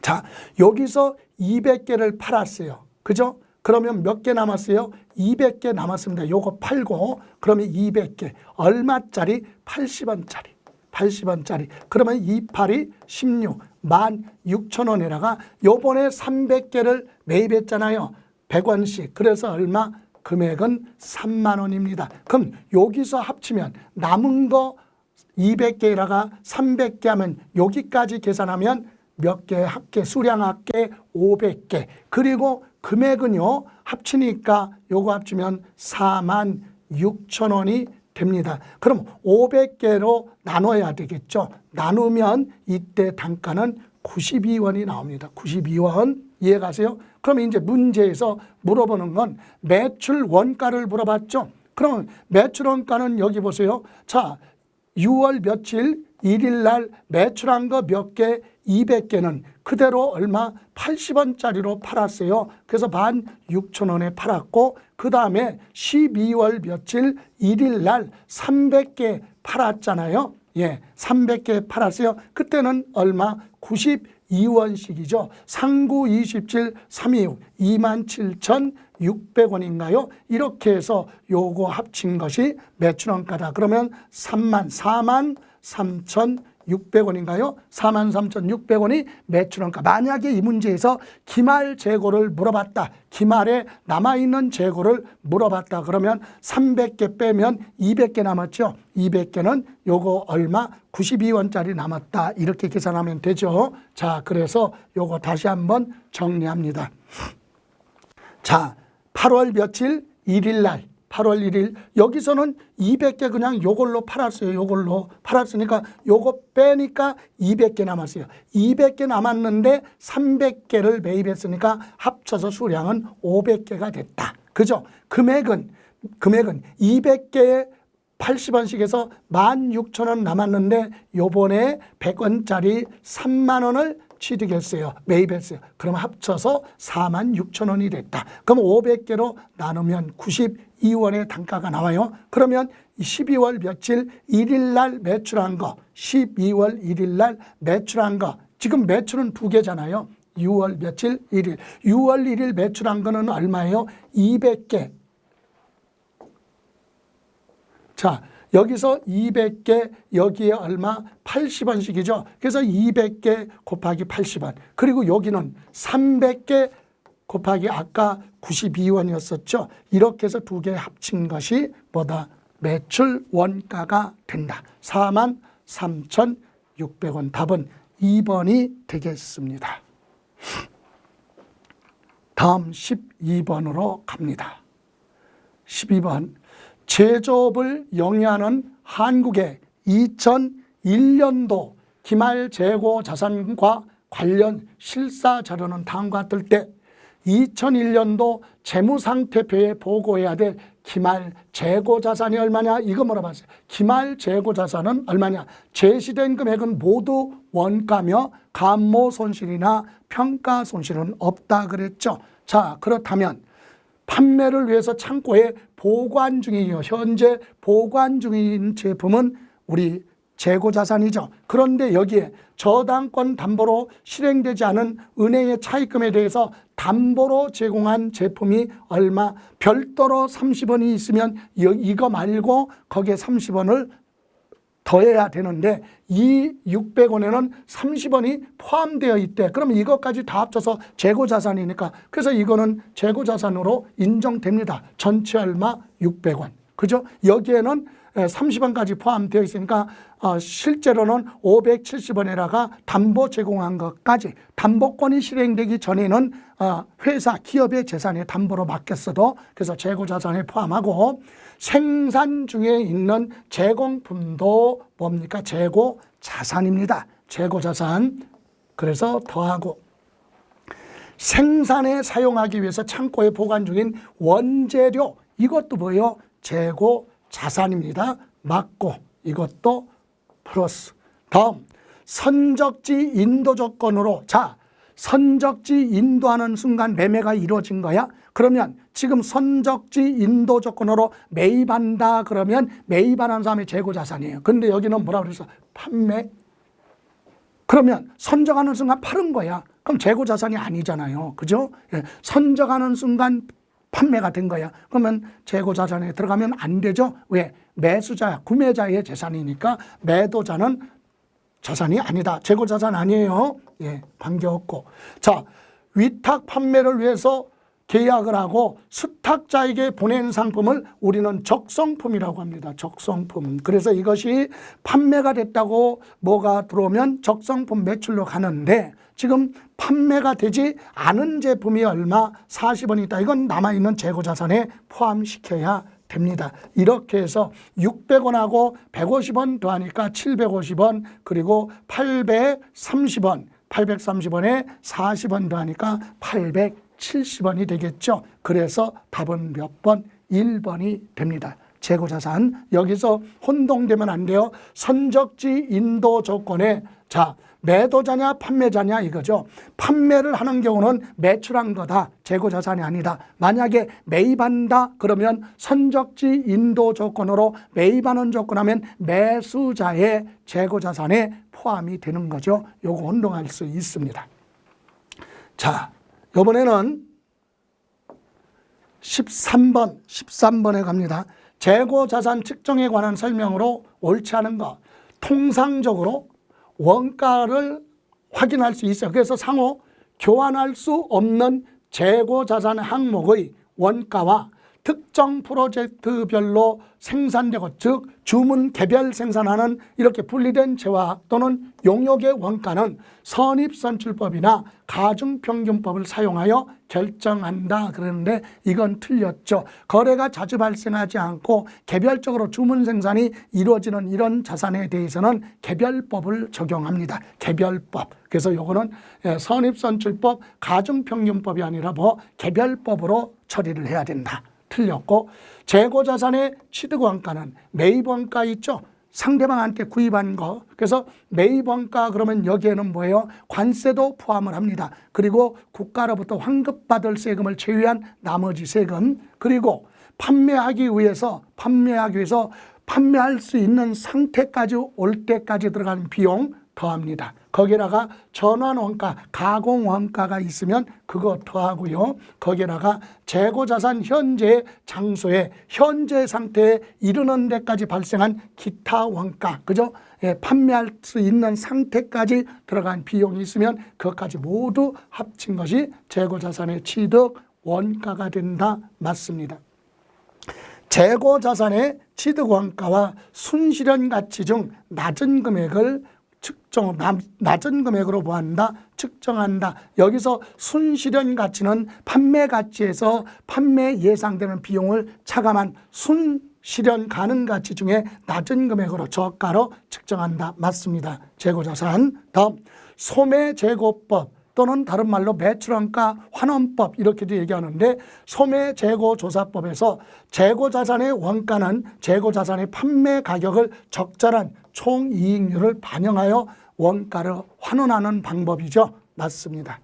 자, 여기서 200개를 팔았어요. 그죠? 그러면 몇 개 남았어요? 200개 남았습니다. 요거 팔고 그러면 200개. 얼마짜리? 80원짜리. 80원짜리. 그러면 28이 16. 16,000원에다가 요번에 300개를 매입했잖아요. 100원씩. 그래서 얼마? 금액은 3만 원입니다. 그럼 여기서 합치면 남은 거 200개에다가 300개 하면 여기까지 계산하면 몇 개 합계, 수량 합계 500개. 그리고 금액은요, 합치니까 요거 합치면 46,000원이 됩니다. 그럼 500개로 나눠야 되겠죠. 나누면 이때 단가는 92원이 나옵니다. 92원. 이해가세요? 그럼 이제 문제에서 물어보는 건 매출 원가를 물어봤죠. 그럼 매출 원가는 여기 보세요. 자, 6월 며칠 1일 날 매출한 거 몇 개? 200개는 그대로 얼마? 80원짜리로 팔았어요. 그래서 16,000원에 팔았고 그 다음에 12월 며칠 1일 날 300개 팔았잖아요. 예, 300개 팔았어요. 그때는 얼마? 92원씩이죠. 3927 326 27,600원인가요? 이렇게 해서 요거 합친 것이 매출원가다. 그러면 43,600원인가요? 43,600원이 매출원가. 만약에 이 문제에서 기말 재고를 물어봤다. 기말에 남아있는 재고를 물어봤다. 그러면 300개 빼면 200개 남았죠. 200개는 요거 얼마? 92원짜리 남았다. 이렇게 계산하면 되죠. 자, 그래서 요거 다시 한번 정리합니다. 자, 8월 며칠? 1일 날. 8월 1일 여기서는 200개 그냥 요걸로 팔았어요. 요걸로 팔았으니까 요거 빼니까 200개 남았어요. 200개 남았는데 300개를 매입했으니까 합쳐서 수량은 500개가 됐다. 그죠? 금액은 200개에 80원씩 해서 16,000원 남았는데 요번에 100원짜리 3만 원을 취득했어요. 매입했어요. 그럼 합쳐서 46,000원이 됐다. 그럼 500개로 나누면 92원의 단가가 나와요. 그러면 12월 며칠 1일 날 매출한 거, 12월 1일 날 매출한 거, 지금 매출은 두 개잖아요. 6월 며칠 1일. 6월 1일 매출한 거는 얼마예요? 200개. 자, 여기서 200개, 여기에 얼마? 80원씩이죠. 그래서 200개 곱하기 80원. 그리고 여기는 300개 곱하기 아까 92원이었었죠. 이렇게 해서 두 개 합친 것이 뭐다? 매출 원가가 된다. 43,600원. 답은 2번이 되겠습니다. 다음 12번으로 갑니다. 12번. 제조업을 영위하는 한국의 2001년도 기말 재고 자산과 관련 실사 자료는 다음과 같을 때 2001년도 재무상태표에 보고해야 될 기말 재고자산이 얼마냐 이거 물어봤어요. 기말 재고자산은 얼마냐. 제시된 금액은 모두 원가며 감모손실이나 평가손실은 없다 그랬죠. 자, 그렇다면 판매를 위해서 창고에 보관 중이에요. 현재 보관 중인 제품은 우리 재고자산이죠. 그런데 여기에 저당권 담보로 실행되지 않은 은행의 차입금에 대해서 담보로 제공한 제품이 얼마, 별도로 30원이 있으면 이거 말고 거기에 30원을 더해야 되는데 이 600원에는 30원이 포함되어 있대. 그러면 이것까지 다 합쳐서 재고자산이니까 그래서 이거는 재고자산으로 인정됩니다. 전체 얼마? 600원. 그죠? 여기에는 30원까지 포함되어 있으니까 실제로는 570원에다가 담보 제공한 것까지 담보권이 실행되기 전에는 회사, 기업의 재산에 담보로 맡겼어도 그래서 재고자산에 포함하고 생산 중에 있는 제공품도 뭡니까? 재고자산입니다. 재고자산. 그래서 더하고 생산에 사용하기 위해서 창고에 보관 중인 원재료 이것도 뭐예요? 재고자산입니다. 맞고 이것도 플러스. 다음 선적지 인도 조건으로 자 선적지 인도하는 순간 매매가 이루어진 거야. 그러면 지금 선적지 인도 조건으로 매입한다 그러면 매입하는 사람이 재고자산이에요. 근데 여기는 뭐라 그래서 판매. 그러면 선적하는 순간 팔은 거야. 그럼 재고자산이 아니잖아요. 그죠? 선적하는 순간 판매가 된 거야. 그러면 재고자산에 들어가면 안 되죠. 왜? 매수자, 구매자의 재산이니까 매도자는 자산이 아니다. 재고자산 아니에요. 예, 관계없고. 자, 위탁 판매를 위해서 계약을 하고 수탁자에게 보낸 상품을 우리는 적성품이라고 합니다. 적성품. 그래서 이것이 판매가 됐다고 뭐가 들어오면 적성품 매출로 가는데 지금 판매가 되지 않은 제품이 얼마? 40원이 있다. 이건 남아있는 재고자산에 포함시켜야 됩니다. 이렇게 해서 600원하고 150원 더하니까 750원 그리고 830원, 830원에 40원 더하니까 870원이 되겠죠. 그래서 답은 몇 번? 1번이 됩니다. 재고자산. 여기서 혼동되면 안 돼요. 선적지 인도 조건에 자 매도자냐 판매자냐 이거죠. 판매를 하는 경우는 매출한 거다. 재고자산이 아니다. 만약에 매입한다 그러면 선적지 인도 조건으로 매입하는 조건하면 매수자의 재고자산에 포함이 되는 거죠. 요거 혼동할 수 있습니다. 자, 이번에는 13번에 갑니다. 재고자산 측정에 관한 설명으로 옳지 않은 것. 통상적으로 원가를 확인할 수 있어요. 그래서 상호 교환할 수 없는 재고자산 항목의 원가와 특정 프로젝트별로 생산되고 즉 주문 개별 생산하는 이렇게 분리된 재화 또는 용역의 원가는 선입선출법이나 가중평균법을 사용하여 결정한다 그러는데 이건 틀렸죠. 거래가 자주 발생하지 않고 개별적으로 주문 생산이 이루어지는 이런 자산에 대해서는 개별법을 적용합니다. 개별법. 그래서 이거는 선입선출법, 가중평균법이 아니라 개별법으로 처리를 해야 된다. 틀렸고 재고자산의 취득원가는 매입원가 있죠. 상대방한테 구입한 거. 그래서 매입원가 그러면 여기에는 뭐예요? 관세도 포함을 합니다. 그리고 국가로부터 환급받을 세금을 제외한 나머지 세금 그리고 판매하기 위해서 판매할 수 있는 상태까지 올 때까지 들어가는 비용 더합니다. 거기다가 전환원가, 가공원가가 있으면 그거 더하고요. 거기다가 재고자산 현재 장소에 현재 상태에 이르는 데까지 발생한 기타 원가, 그죠? 판매할 수 있는 상태까지 들어간 비용이 있으면 그것까지 모두 합친 것이 재고자산의 취득 원가가 된다. 맞습니다. 재고자산의 취득원가와 순실현 가치 중 낮은 금액을 낮은 금액으로 보한다, 측정한다. 여기서 순실현 가치는 판매 가치에서 판매 예상되는 비용을 차감한 순실현 가능 가치 중에 낮은 금액으로 저가로 측정한다. 맞습니다. 재고자산. 다음 소매재고법 또는 다른 말로 매출원가 환원법 이렇게도 얘기하는데 소매재고조사법에서 재고자산의 원가는 재고자산의 판매 가격을 적절한 총이익률을 반영하여 원가를 환원하는 방법이죠. 맞습니다.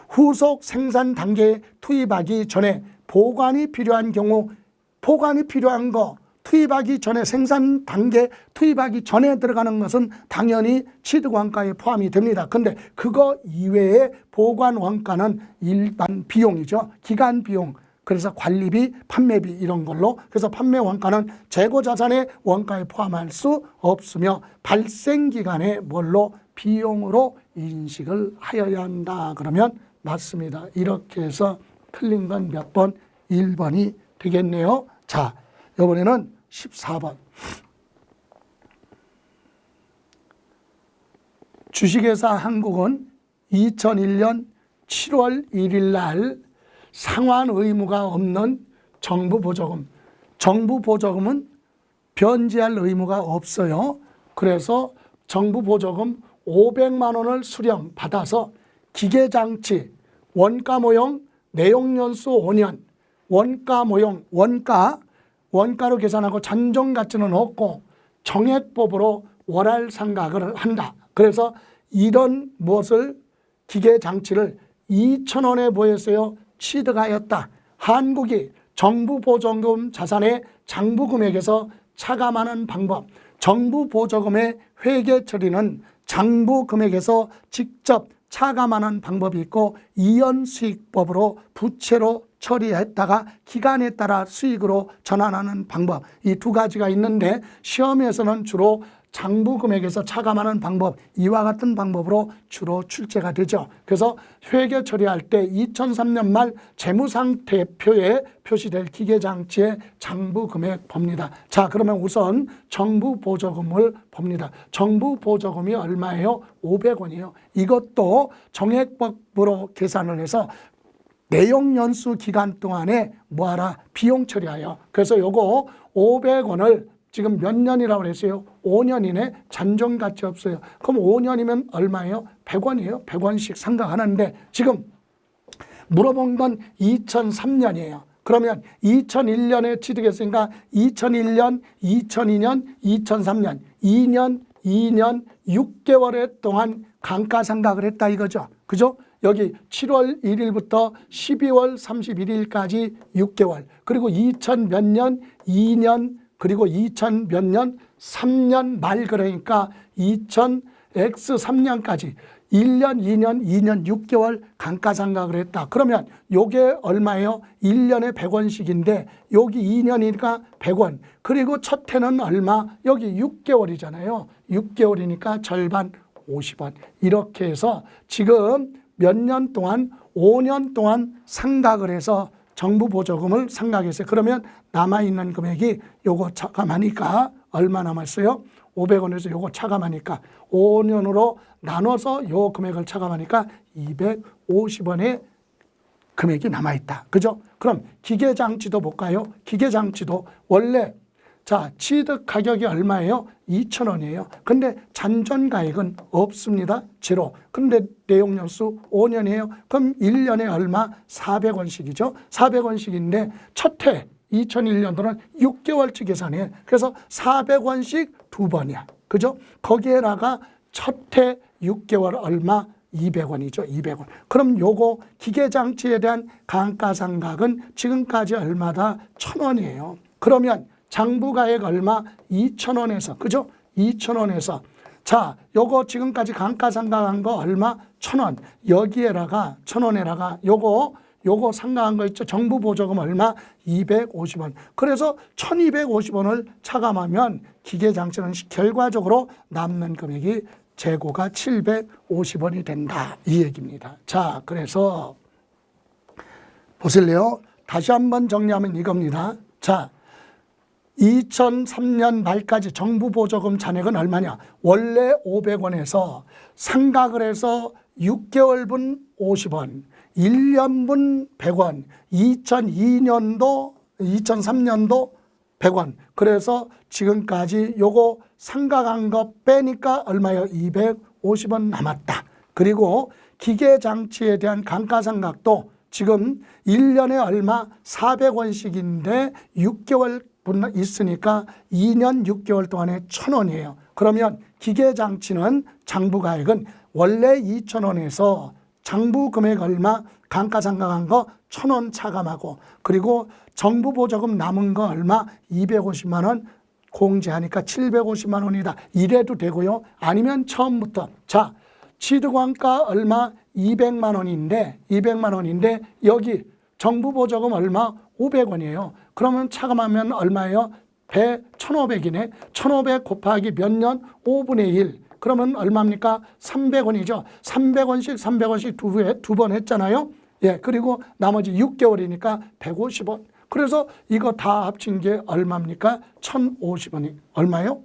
후속 생산 단계에 투입하기 전에 보관이 필요한 경우 보관이 필요한 거 투입하기 전에 생산 단계 투입하기 전에 들어가는 것은 당연히 취득원가에 포함이 됩니다. 근데 그거 이외에 보관 원가는 일반 비용이죠. 기간 비용. 그래서 관리비, 판매비 이런 걸로 그래서 판매 원가는 재고자산의 원가에 포함할 수 없으며 발생기간에 뭘로 비용으로 인식을 하여야 한다. 그러면 맞습니다. 이렇게 해서 틀린 건 몇 번? 1번이 되겠네요. 자, 이번에는 14번. 주식회사 한국은 2001년 7월 1일 날 상환 의무가 없는 정부 보조금. 정부 보조금은 변제할 의무가 없어요. 그래서 정부 보조금 500만 원을 수령 받아서 기계장치, 원가 모형, 내용연수 5년, 원가 모형, 원가로 계산하고 잔존 가치는 없고 정액법으로 월할 상각을 한다. 그래서 이런 무엇을 기계장치를 2,000원에 뭐했어요? 취득하였다. 한국이 정부 보조금 자산의 장부 금액에서 차감하는 방법. 정부 보조금의 회계 처리는 장부 금액에서 직접 차감하는 방법이 있고 이연수익법으로 부채로 처리했다가 기간에 따라 수익으로 전환하는 방법. 이 두 가지가 있는데 시험에서는 주로 장부 금액에서 차감하는 방법, 이와 같은 방법으로 주로 출제가 되죠. 그래서 회계 처리할 때 2003년 말 재무상태표에 표시될 기계장치의 장부 금액 봅니다. 자, 그러면 우선 정부 보조금을 봅니다. 정부 보조금이 얼마예요? 500원이에요. 이것도 정액법으로 계산을 해서 내용 연수 기간 동안에 뭐하라? 비용 처리하여. 그래서 요거 500원을 지금 몇 년이라고 그랬어요? 5년이네. 잔존 가치 없어요. 그럼 5년이면 얼마예요? 100원이에요. 100원씩 상각하는데 지금 물어본 건 2003년이에요. 그러면 2001년에 취득했으니까 2001년, 2002년, 2003년 2년 6개월에 동안 감가상각을 했다 이거죠. 그죠? 여기 7월 1일부터 12월 31일까지 6개월 그리고 2000 몇 년 2년 그리고 2000 몇 년 3년 말 그러니까 2000X3년까지 1년, 2년 6개월 감가상각을 했다. 그러면 요게 얼마예요? 1년에 100원씩인데 여기 2년이니까 100원. 그리고 첫 해는 얼마? 여기 6개월이잖아요. 6개월이니까 절반 50원. 이렇게 해서 지금 몇 년 동안 5년 동안 상각을 해서 정부 보조금을 상각했어요. 그러면 남아있는 금액이 요거 차감하니까 얼마 남았어요? 500원에서 요거 차감하니까 5년으로 나눠서 요 금액을 차감하니까 250원의 금액이 남아있다. 그죠? 그럼 기계장치도 볼까요? 기계장치도 원래 자 취득 가격이 얼마예요? 2,000원이에요. 근데 잔존가액은 없습니다. 제로. 근데 내용연수 5년이에요. 그럼 1년에 얼마? 400원씩이죠. 400원씩인데 첫 해 2001년도는 6개월치 계산해. 그래서 400원씩 두 번이야. 그죠? 거기에다가 첫 해 6개월 얼마? 200원이죠. 200원. 그럼 요거 기계장치에 대한 감가상각은 지금까지 얼마다? 1,000원이에요. 그러면 장부가액 얼마? 2,000원에서. 그죠? 2,000원에서. 자, 요거 지금까지 감가상각한 거 얼마? 1,000원. 여기에다가 1,000원에다가 요거 상각한 거 있죠? 정부 보조금 얼마? 250원. 그래서 1,250원을 차감하면 기계장치는 결과적으로 남는 금액이 재고가 750원이 된다. 이 얘기입니다. 자, 그래서 보실래요? 다시 한번 정리하면 이겁니다. 자, 2003년 말까지 정부 보조금 잔액은 얼마냐? 원래 500원에서 상각을 해서 6개월분 50원, 1년분 100원, 2002년도, 2003년도 100원. 그래서 지금까지 요거 상각한 거 빼니까 얼마예요? 250원 남았다. 그리고 기계장치에 대한 감가상각도 지금 1년에 얼마 400원씩인데 6개월 있으니까 2년 6개월 동안에 1,000원이에요. 그러면 기계장치는 장부가액은 원래 2,000원에서 장부 금액 얼마 감가상각한 거 1,000원 차감하고, 그리고 정부 보조금 남은 거 얼마 250만 원 공제하니까 750만 원이다. 이래도 되고요. 아니면 처음부터 자, 취득원가 얼마 200만 원인데 여기 정부 보조금 얼마 500원이에요. 그러면 차감하면 얼마예요? 1,500이네. 1,500 곱하기 몇 년? 5분의 1. 그러면 얼마입니까? 300원이죠. 300원씩 두 번 했잖아요. 예, 그리고 나머지 6개월이니까 150원. 그래서 이거 다 합친 게 얼마입니까? 1,050원이 얼마요?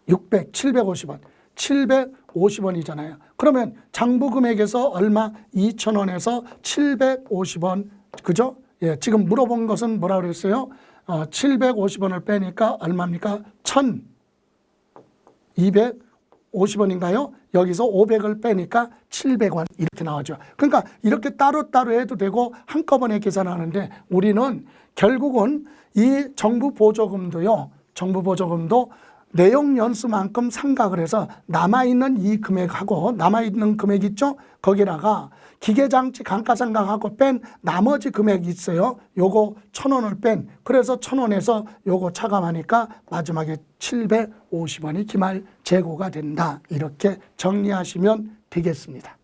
750원. 750원이잖아요. 그러면 장부 금액에서 얼마? 2,000원에서 750원. 그죠? 예, 지금 물어본 것은 뭐라고 그랬어요? 750원을 빼니까 얼마입니까? 1,250원인가요? 여기서 500을 빼니까 700원 이렇게 나오죠. 그러니까 이렇게 따로따로 해도 되고 한꺼번에 계산하는데, 우리는 결국은 이 정부 보조금도 내용 연수만큼 상각을 해서 남아있는 이 금액하고 남아있는 금액 있죠? 거기다가 기계장치 감가상각하고 뺀 나머지 금액이 있어요. 요거 1,000원을 뺀, 그래서 1,000원에서 요거 차감하니까 마지막에 750원이 기말 재고가 된다. 이렇게 정리하시면 되겠습니다.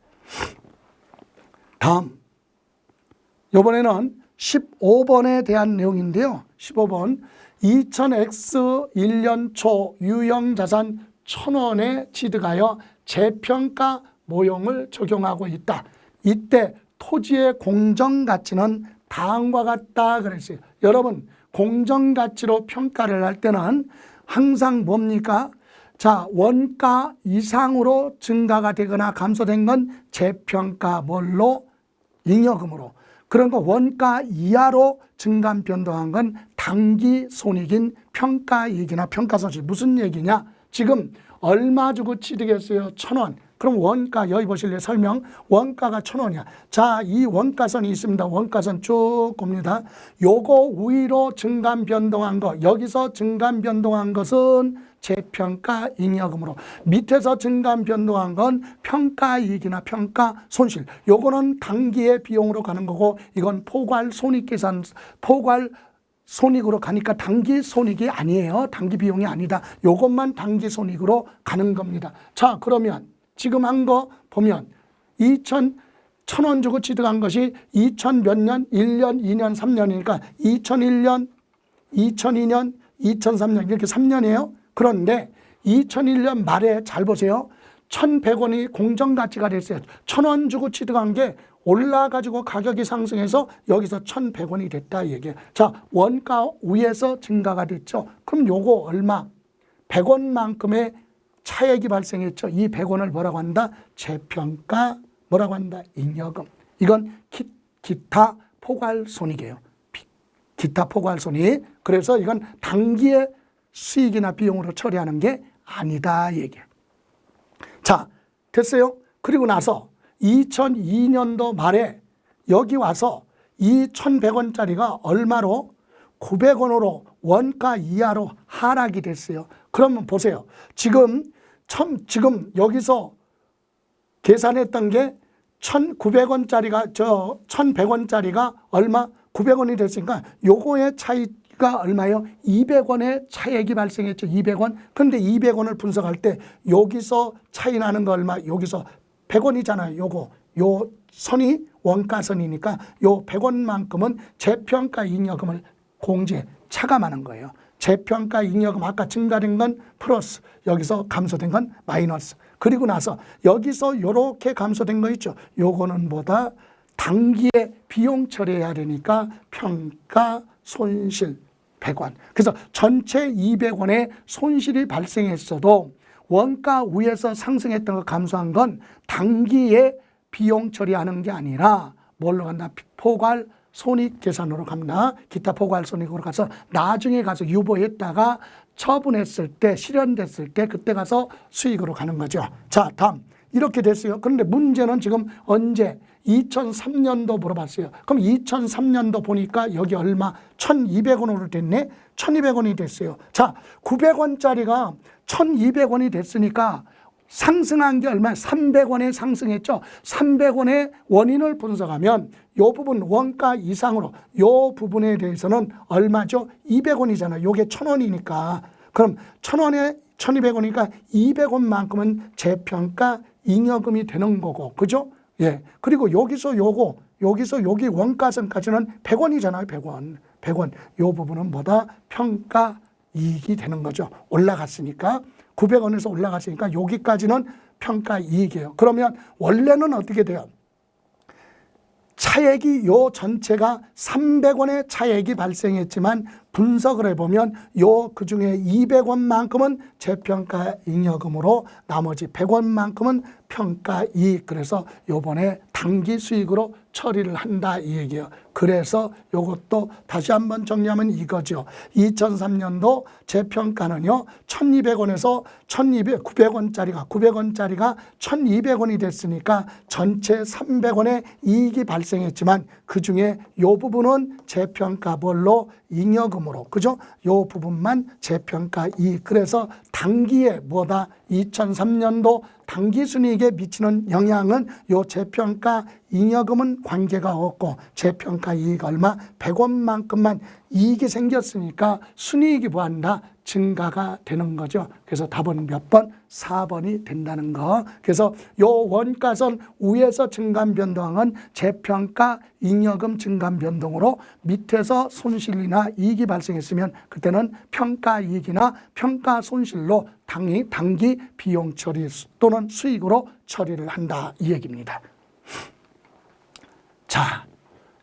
다음, 이번에는 15번에 대한 내용인데요. 15번 2000X 1년 초 유형자산 1,000원에 취득하여 재평가 모형을 적용하고 있다. 이때 토지의 공정가치는 다음과 같다 그랬어요. 여러분, 공정가치로 평가를 할 때는 항상 뭡니까? 자, 원가 이상으로 증가가 되거나 감소된 건 재평가 뭘로? 잉여금으로. 그런 거 원가 이하로 증감 변동한 건 당기 손익인 평가이익이나 평가손실. 무슨 얘기냐? 지금 얼마 주고 취득했어요? 1,000원. 그럼 원가, 여기 보실래요? 설명. 원가가 1,000원이야. 자, 이 원가선이 있습니다. 원가선 쭉 봅니다. 요거 위로 증감 변동한 거, 여기서 증감 변동한 것은 재평가 잉여금으로, 밑에서 증감 변동한 건 평가이익이나 평가손실. 요거는 당기의 비용으로 가는 거고, 이건 포괄 손익계산, 포괄 손익으로 가니까 당기 손익이 아니에요. 당기 비용이 아니다. 요것만 당기 손익으로 가는 겁니다. 자, 그러면 지금 한 거 보면 1,000원 주고 취득한 것이 2000 몇 년? 1년, 2년, 3년이니까 2001년, 2002년, 2003년 이렇게 3년이에요. 그런데 2001년 말에 잘 보세요. 1,100원이 공정가치가 됐어요. 1,000원 주고 취득한 게 올라가지고 가격이 상승해서 여기서 1,100원이 됐다 이 얘기예요. 자, 원가 위에서 증가가 됐죠. 그럼 요거 얼마? 100원만큼의 차액이 발생했죠. 이 100원을 뭐라고 한다? 재평가 뭐라고 한다? 잉여금. 이건 기타 포괄손익이에요. 기타 포괄손익. 그래서 이건 단기의 수익이나 비용으로 처리하는 게 아니다 이 얘기예요. 자, 됐어요? 그리고 나서 2002년도 말에 여기 와서 이 1,100원짜리가 얼마로? 900원으로 원가 이하로 하락이 됐어요. 그러면 보세요. 지금 여기서 계산했던 게 1,900원짜리가 1,100원짜리가 얼마? 900원이 됐으니까 요거의 차이가 얼마예요? 200원의 차액이 발생했죠. 200원. 그런데 200원을 분석할 때 여기서 차이 나는 거 얼마? 여기서 100원이잖아요. 요 선이 원가선이니까 요 100원만큼은 재평가 잉여금을 공제 차감하는 거예요. 재평가 잉여금 아까 증가된 건 플러스, 여기서 감소된 건 마이너스. 그리고 나서 여기서 요렇게 감소된 거 있죠. 요거는 뭐다? 단기에 비용 처리해야 되니까 평가 손실 100원. 그래서 전체 200원의 손실이 발생했어도 원가 위에서 상승했던 거 감소한 건 단기에 비용 처리하는 게 아니라 뭘로 간다? 포괄 손익 계산으로 갑니다. 기타 포괄 손익으로 가서 나중에 가서 유보했다가 처분했을 때, 실현됐을 때 그때 가서 수익으로 가는 거죠. 자, 다음 이렇게 됐어요. 그런데 문제는 지금 언제? 2003년도 물어봤어요. 그럼 2003년도 보니까 여기 얼마? 1,200원으로 됐네? 1,200원이 됐어요. 자, 900원짜리가 1,200원이 됐으니까 상승한 게 얼마야? 300원에 상승했죠. 300원의 원인을 분석하면 이 부분 원가 이상으로 이 부분에 대해서는 얼마죠? 200원이잖아요. 요게 1,000원이니까. 그럼 1,000원에 1,200원이니까 200원만큼은 재평가 잉여금이 되는 거고. 그죠? 예. 그리고 여기서 여기 원가선까지는 100원이잖아요. 100원. 100원. 요 부분은 뭐다? 평가 이익이 되는 거죠. 올라갔으니까. 900원에서 올라갔으니까 여기까지는 평가 이익이에요. 그러면 원래는 어떻게 돼요? 차액이 요 전체가 300원의 차액이 발생했지만 분석을 해보면 그중에 200원만큼은 재평가 잉여금으로 나머지 100원만큼은 평가 이익. 그래서 요번에 단기 수익으로 처리를 한다 이 얘기예요. 그래서 요것도 다시 한번 정리하면 이거죠. 2003년도 재평가는요. 1,200원에서 900원짜리가 1,200원이 됐으니까 전체 300원의 이익이 발생했지만 그중에 요 부분은 재평가별로 잉여금으로 그죠? 요 부분만 재평가 이익. 그래서 단기에 뭐다? 2003년도 단기 순이익에 미치는 영향은 요 재평가 잉여금은 관계가 없고 재평가 이익 얼마? 100원만큼만 이익이 생겼으니까 순이익이 뭐한다? 증가가 되는 거죠. 그래서 답은 몇 번? 4번이 된다는 거. 그래서 요 원가선 위에서 증감 변동은 재평가 잉여금 증감 변동으로 밑에서 손실이나 이익이 발생했으면 그때는 평가 이익이나 평가 손실로 단기 비용 처리 또는 수익으로 처리를 한다 이 얘기입니다. 자,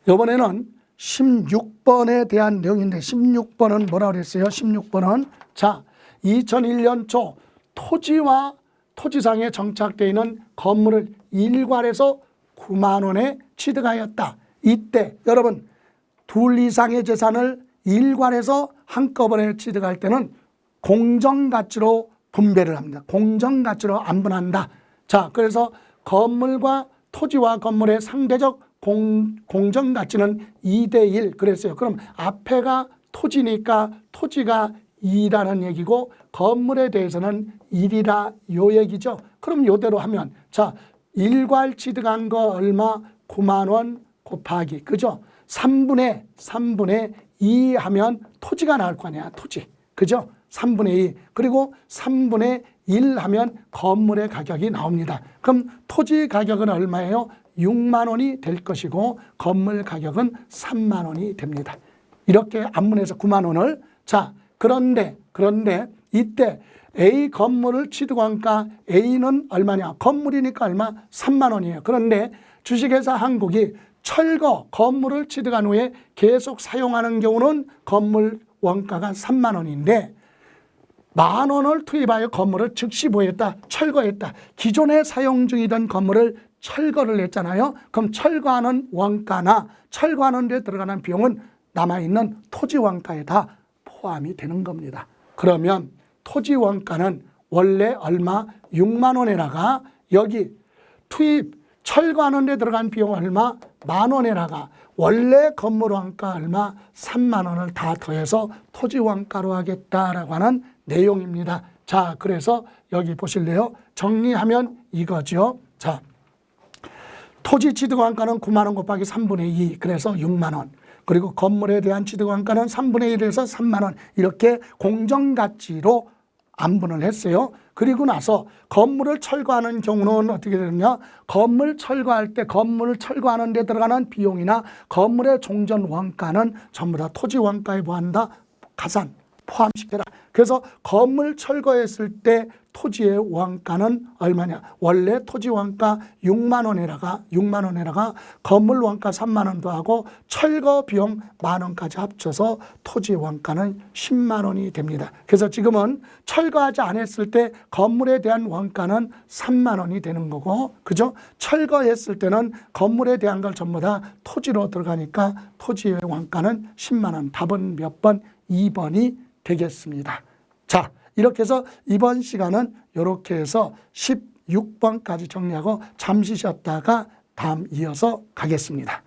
이번에는 16번에 대한 내용인데 16번은 뭐라고 그랬어요? 16번은 자, 2001년 초 토지와 토지상에 정착되어 있는 건물을 일괄해서 9만 원에 취득하였다. 이때 여러분 둘 이상의 재산을 일괄해서 한꺼번에 취득할 때는 공정가치로 분배를 합니다. 공정가치로 안분한다. 자, 그래서 건물과 토지와 건물의 상대적 공정가치는 2대1 그랬어요. 그럼 앞에가 토지니까 토지가 2라는 얘기고 건물에 대해서는 1이라 요 얘기죠. 그럼 요대로 하면 자, 일괄 취득한 거 얼마? 9만 원 곱하기 그죠? 3분의 2 하면 토지가 나올 거 아니야. 토지. 그죠? 3분의 2 그리고 3분의 1 하면 건물의 가격이 나옵니다. 그럼 토지 가격은 얼마예요? 6만 원이 될 것이고 건물 가격은 3만 원이 됩니다. 이렇게 안문해서 9만 원을 자 그런데 이때 A 건물을 취득원가 A는 얼마냐? 건물이니까 얼마? 3만 원이에요. 그런데 주식회사 한국이 철거 건물을 취득한 후에 계속 사용하는 경우는 건물 원가가 3만 원인데 1만 원을 투입하여 건물을 즉시 보였다. 철거했다. 기존에 사용 중이던 건물을 철거를 했잖아요. 그럼 철거하는 원가나 철거하는 데 들어가는 비용은 남아있는 토지 원가에 다 포함이 되는 겁니다. 그러면 토지 원가는 원래 얼마? 6만 원에다가 여기 투입 철거하는 데 들어간 비용 얼마? 1만 원에다가 원래 건물 원가 얼마? 3만 원을 다 더해서 토지 원가로 하겠다라고 하는 내용입니다. 자, 그래서 여기 보실래요? 정리하면 이거죠. 자, 토지 취득원가는 9만 원 곱하기 3분의 2 그래서 6만 원. 그리고 건물에 대한 취득원가는 3분의 1에서 3만 원. 이렇게 공정가치로 안분을 했어요. 그리고 나서 건물을 철거하는 경우는 어떻게 되느냐? 건물 철거할 때 건물을 철거하는 데 들어가는 비용이나 건물의 종전 원가는 전부 다 토지 원가에 뭐한다? 가산, 포함시켜라. 그래서 건물 철거했을 때 토지의 원가는 얼마냐? 원래 토지 원가 6만 원에다가 건물 원가 3만 원도 하고 철거 비용 1만 원까지 합쳐서 토지 원가는 10만 원이 됩니다. 그래서 지금은 철거하지 않았을 때 건물에 대한 원가는 3만 원이 되는 거고, 그죠? 철거했을 때는 건물에 대한 걸 전부 다 토지로 들어가니까 토지의 원가는 10만 원. 답은 몇 번? 2번이 되겠습니다. 자, 이렇게 해서 이번 시간은 이렇게 해서 6번까지 정리하고 잠시 쉬었다가 다음 이어서 가겠습니다.